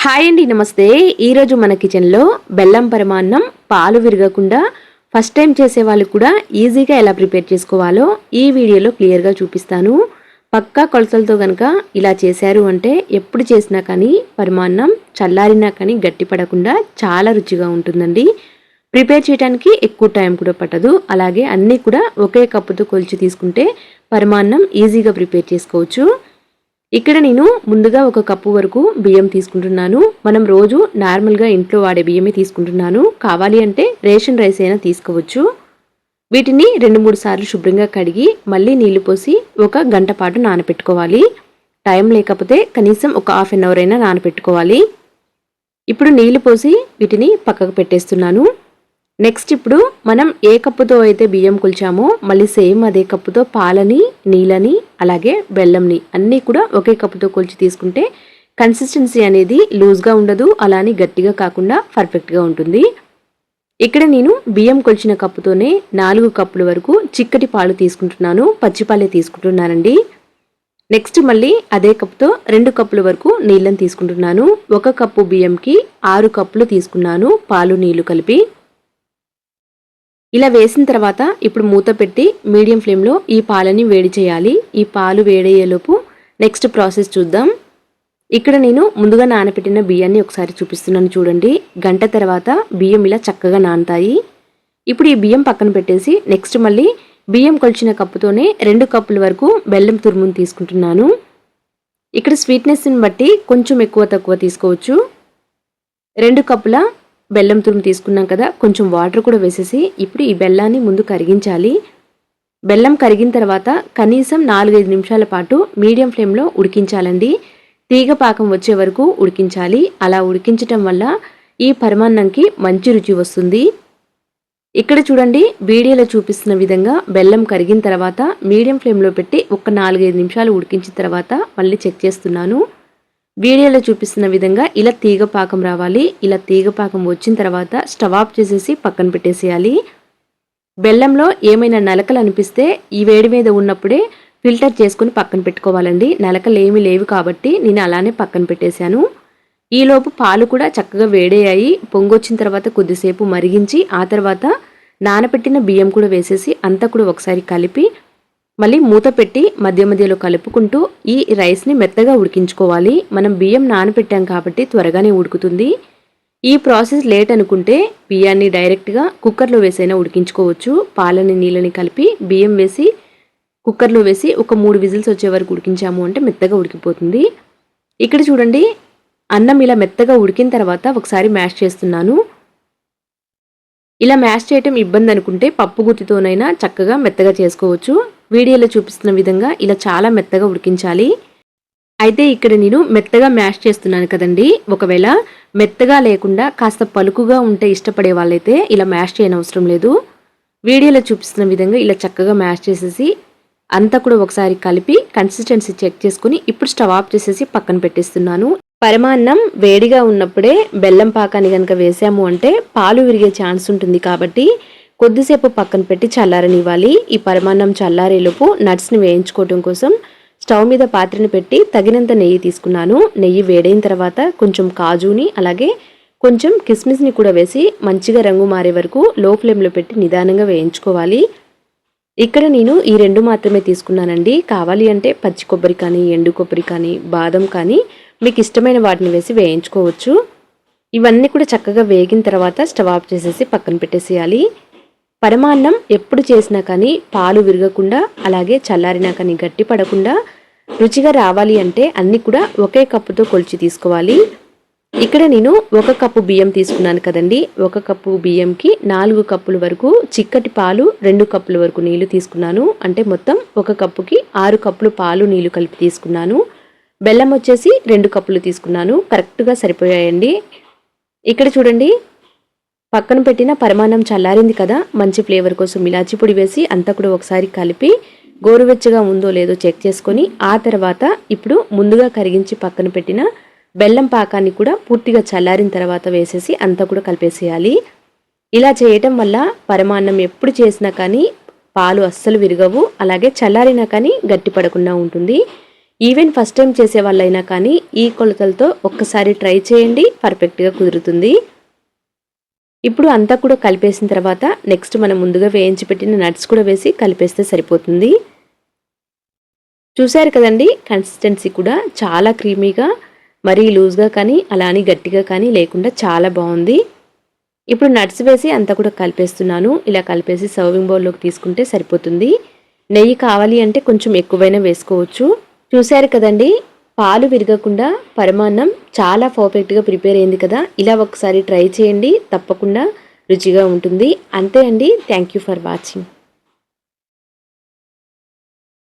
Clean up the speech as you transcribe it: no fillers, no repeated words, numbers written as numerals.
Hi అండి, నమస్తే. ఈరోజు మన కిచెన్లో బెల్లం పరమాన్నం పాలు విరగకుండా ఫస్ట్ టైం చేసే వాళ్ళు కూడా ఈజీగా ఎలా ప్రిపేర్ చేసుకోవాలో ఈ వీడియోలో క్లియర్గా చూపిస్తాను. పక్కా కొలతలతో కనుక ఇలా చేశారు అంటే ఎప్పుడు చేసినా కానీ పరమాన్నం చల్లారినా కానీ గట్టిపడకుండా చాలా రుచిగా ఉంటుందండి. ప్రిపేర్ చేయడానికి ఎక్కువ టైం కూడా పట్టదు. అలాగే అన్నీ కూడా ఒకే కప్పుతో కొలిచి తీసుకుంటే పరమాన్నం ఈజీగా ప్రిపేర్ చేసుకోవచ్చు. ఇక్కడ నేను ముందుగా 1 కప్పు వరకు బియ్యం తీసుకుంటున్నాను. మనం రోజు నార్మల్గా ఇంట్లో వాడే బియ్యమే తీసుకుంటున్నాను. కావాలి అంటే రేషన్ రైస్ అయినా తీసుకోవచ్చు. వీటిని 2-3 సార్లు శుభ్రంగా కడిగి మళ్ళీ నీళ్లు పోసి 1 గంట పాటు నానపెట్టుకోవాలి. టైం లేకపోతే కనీసం ఒక హాఫ్ అన్ అవర్ అయినా నానపెట్టుకోవాలి. ఇప్పుడు నీళ్లు పోసి వీటిని పక్కకు పెట్టేస్తున్నాను. నెక్స్ట్ ఇప్పుడు మనం ఏ కప్పుతో అయితే బియ్యం కొలిచామో మళ్ళీ సేమ్ అదే కప్పుతో పాలని, నీళ్ళని, అలాగే బెల్లంని అన్నీ కూడా ఒకే కప్పుతో కొలిచి తీసుకుంటే కన్సిస్టెన్సీ అనేది లూజ్గా ఉండదు, అలానే గట్టిగా కాకుండా పర్ఫెక్ట్గా ఉంటుంది. ఇక్కడ నేను బియ్యం కొలిచిన కప్పుతోనే 4 కప్పుల వరకు చిక్కటి పాలు తీసుకుంటున్నాను. పచ్చిపాలే తీసుకుంటున్నానండి. నెక్స్ట్ మళ్ళీ అదే కప్పుతో 2 కప్పుల వరకు నీళ్ళని తీసుకుంటున్నాను. 1 కప్పు బియ్యంకి 6 కప్పులు తీసుకున్నాను పాలు నీళ్లు కలిపి. ఇలా వేసిన తర్వాత ఇప్పుడు మూత పెట్టి మీడియం ఫ్లేమ్లో ఈ పాలని వేడి చేయాలి. ఈ పాలు వేడయ్యేలోపు నెక్స్ట్ ప్రాసెస్ చూద్దాం. ఇక్కడ నేను ముందుగా నానబెట్టిన బియ్యాన్ని ఒకసారి చూపిస్తున్నాను చూడండి. గంట తర్వాత బియ్యం ఇలా చక్కగా నానతాయి. ఇప్పుడు ఈ బియ్యం పక్కన పెట్టేసి నెక్స్ట్ మళ్ళీ బియ్యం కొలిచిన కప్పుతోనే 2 కప్పుల వరకు బెల్లం తురుమును తీసుకుంటున్నాను. ఇక్కడ స్వీట్నెస్ని బట్టి కొంచెం ఎక్కువ తక్కువ తీసుకోవచ్చు. 2 కప్పుల బెల్లం తురుము తీసుకున్నాం కదా, కొంచెం వాటర్ కూడా వేసేసి ఇప్పుడు ఈ బెల్లాన్ని ముందు కరిగించాలి. బెల్లం కరిగిన తర్వాత కనీసం 4-5 నిమిషాల పాటు మీడియం ఫ్లేమ్లో ఉడికించాలండి. తీగ పాకం వచ్చే వరకు ఉడికించాలి. అలా ఉడికించటం వల్ల ఈ పరమాన్నంకి మంచి రుచి వస్తుంది. ఇక్కడ చూడండి, వీడియోలో చూపిస్తున్న విధంగా బెల్లం కరిగిన తర్వాత మీడియం ఫ్లేమ్లో పెట్టి ఒక 4-5 నిమిషాలు ఉడికించిన తర్వాత మళ్ళీ చెక్ చేస్తున్నాను. వీడియోలో చూపిస్తున్న విధంగా ఇలా తీగ పాకం రావాలి. ఇలా తీగ పాకం వచ్చిన తర్వాత స్టవ్ ఆఫ్ చేసేసి పక్కన పెట్టేసేయాలి. బెల్లంలో ఏమైనా నలకలు అనిపిస్తే ఈ వేడి మీద ఉన్నప్పుడే ఫిల్టర్ చేసుకుని పక్కన పెట్టుకోవాలండి. నలకలు ఏమీ లేవు కాబట్టి నేను అలానే పక్కన పెట్టేశాను. ఈలోపు పాలు కూడా చక్కగా వేడయ్యాయి. పొంగొచ్చిన తర్వాత కొద్దిసేపు మరిగించి ఆ తర్వాత నానబెట్టిన బియ్యం కూడా వేసేసి అంతా కూడా ఒకసారి కలిపి మళ్ళీ మూత పెట్టి మధ్య మధ్యలో కలుపుకుంటూ ఈ రైస్ని మెత్తగా ఉడికించుకోవాలి. మనం బియ్యం నానబెట్టాం కాబట్టి త్వరగానే ఉడుకుతుంది. ఈ ప్రాసెస్ లేట్ అనుకుంటే బియ్యాన్ని డైరెక్ట్గా కుక్కర్లో వేసైనా ఉడికించుకోవచ్చు. పాలని నీళ్ళని కలిపి బియ్యం వేసి కుక్కర్లో వేసి ఒక 3 విజిల్స్ వచ్చే వరకు ఉడికించాము అంటే మెత్తగా ఉడికిపోతుంది. ఇక్కడ చూడండి, అన్నం ఇలా మెత్తగా ఉడికిన తర్వాత ఒకసారి మ్యాష్ చేస్తున్నాను. ఇలా మ్యాష్ చేయటం ఇబ్బంది అనుకుంటే పప్పు గుత్తితోనైనా చక్కగా మెత్తగా చేసుకోవచ్చు. వీడియోలో చూపిస్తున్న విధంగా ఇలా చాలా మెత్తగా ఉడికించాలి. అయితే ఇక్కడ నేను మెత్తగా మ్యాష్ చేస్తున్నాను కదండి. ఒకవేళ మెత్తగా లేకుండా కాస్త పలుకుగా ఉంటే ఇష్టపడే వాళ్ళైతే ఇలా మ్యాష్ చేయనవసరం లేదు. వీడియోలో చూపిస్తున్న విధంగా ఇలా చక్కగా మ్యాష్ చేసేసి అంతా కూడా ఒకసారి కలిపి కన్సిస్టెన్సీ చెక్ చేసుకుని ఇప్పుడు స్టవ్ ఆఫ్ చేసేసి పక్కన పెట్టేస్తున్నాను. పరమాన్నం వేడిగా ఉన్నప్పుడే బెల్లం పాకాన్ని కనుక వేసాము అంటే పాలు విరిగే ఛాన్స్ ఉంటుంది కాబట్టి కొద్దిసేపు పక్కన పెట్టి చల్లారనివ్వాలి. ఈ పరమాన్నం చల్లారేలోపు నట్స్ని వేయించుకోవడం కోసం స్టవ్ మీద పాత్రని పెట్టి తగినంత నెయ్యి తీసుకున్నాను. నెయ్యి వేడైన తర్వాత కొంచెం కాజుని అలాగే కొంచెం కిస్మిస్ని కూడా వేసి మంచిగా రంగు మారే వరకు లో ఫ్లేమ్లో పెట్టి నిదానంగా వేయించుకోవాలి. ఇక్కడ నేను ఈ 2 మాత్రమే తీసుకున్నానండి. కావాలి అంటే పచ్చి కొబ్బరి కానీ, ఎండు కొబ్బరి కానీ, బాదం కానీ మీకు ఇష్టమైన వాటిని వేసి వేయించుకోవచ్చు. ఇవన్నీ కూడా చక్కగా వేగిన తర్వాత స్టవ్ ఆఫ్ చేసేసి పక్కన పెట్టేసేయాలి. పరమాన్నం ఎప్పుడు చేసినా కానీ పాలు విరగకుండా అలాగే చల్లారినా కానీ గట్టి పడకుండా రుచిగా రావాలి అంటే అన్నీ కూడా ఒకే కప్పుతో కొలిచి తీసుకోవాలి. ఇక్కడ నేను 1 కప్పు బియ్యం తీసుకున్నాను కదండి. 1 కప్పు బియ్యంకి 4 కప్పుల వరకు చిక్కటి పాలు, 2 కప్పుల వరకు నీళ్లు తీసుకున్నాను. అంటే మొత్తం 1 కప్పుకి 6 కప్పులు పాలు నీళ్లు కలిపి తీసుకున్నాను. బెల్లం వచ్చేసి 2 కప్పులు తీసుకున్నాను. కరెక్ట్గా సరిపోయాయండి. ఇక్కడ చూడండి, పక్కన పెట్టిన పరమాన్నం చల్లారింది కదా, మంచి ఫ్లేవర్ కోసం ఇలాచి పొడి వేసి అంతా కూడా ఒకసారి కలిపి గోరువెచ్చగా ఉందో లేదో చెక్ చేసుకొని ఆ తర్వాత ఇప్పుడు ముందుగా కరిగించి పక్కన పెట్టిన బెల్లం పాకాన్ని కూడా పూర్తిగా చల్లారిన తర్వాత వేసేసి అంతా కూడా కలిపేసేయాలి. ఇలా చేయటం వల్ల పరమాన్నం ఎప్పుడు చేసినా కానీ పాలు అస్సలు విరగవు, అలాగే చల్లారినా కానీ గట్టి పడకుండా ఉంటుంది. ఈవెన్ ఫస్ట్ టైం చేసే వాళ్ళైనా కానీ ఈ కొలతలతో ఒక్కసారి ట్రై చేయండి, పర్ఫెక్ట్గా కుదురుతుంది. ఇప్పుడు అంతా కూడా కలిపేసిన తర్వాత నెక్స్ట్ మనం ముందుగా వేయించి పెట్టిన నట్స్ కూడా వేసి కలిపేస్తే సరిపోతుంది. చూశారు కదండి, కన్సిస్టెన్సీ కూడా చాలా క్రీమీగా, మరీ లూజ్గా కానీ అలా అని గట్టిగా కానీ లేకుండా చాలా బాగుంది. ఇప్పుడు నట్స్ వేసి అంతా కూడా కలిపేస్తున్నాను. ఇలా కలిపేసి సర్వింగ్ బౌల్లోకి తీసుకుంటే సరిపోతుంది. నెయ్యి కావాలి అంటే కొంచెం ఎక్కువైనా వేసుకోవచ్చు. చూశారు కదండి, పాలు విరగకుండా పరమాన్నం చాలా పర్ఫెక్ట్గా ప్రిపేర్ అయింది కదా. ఇలా ఒకసారి ట్రై చేయండి, తప్పకుండా రుచిగా ఉంటుంది. అంతే అండి. Thank you for watching.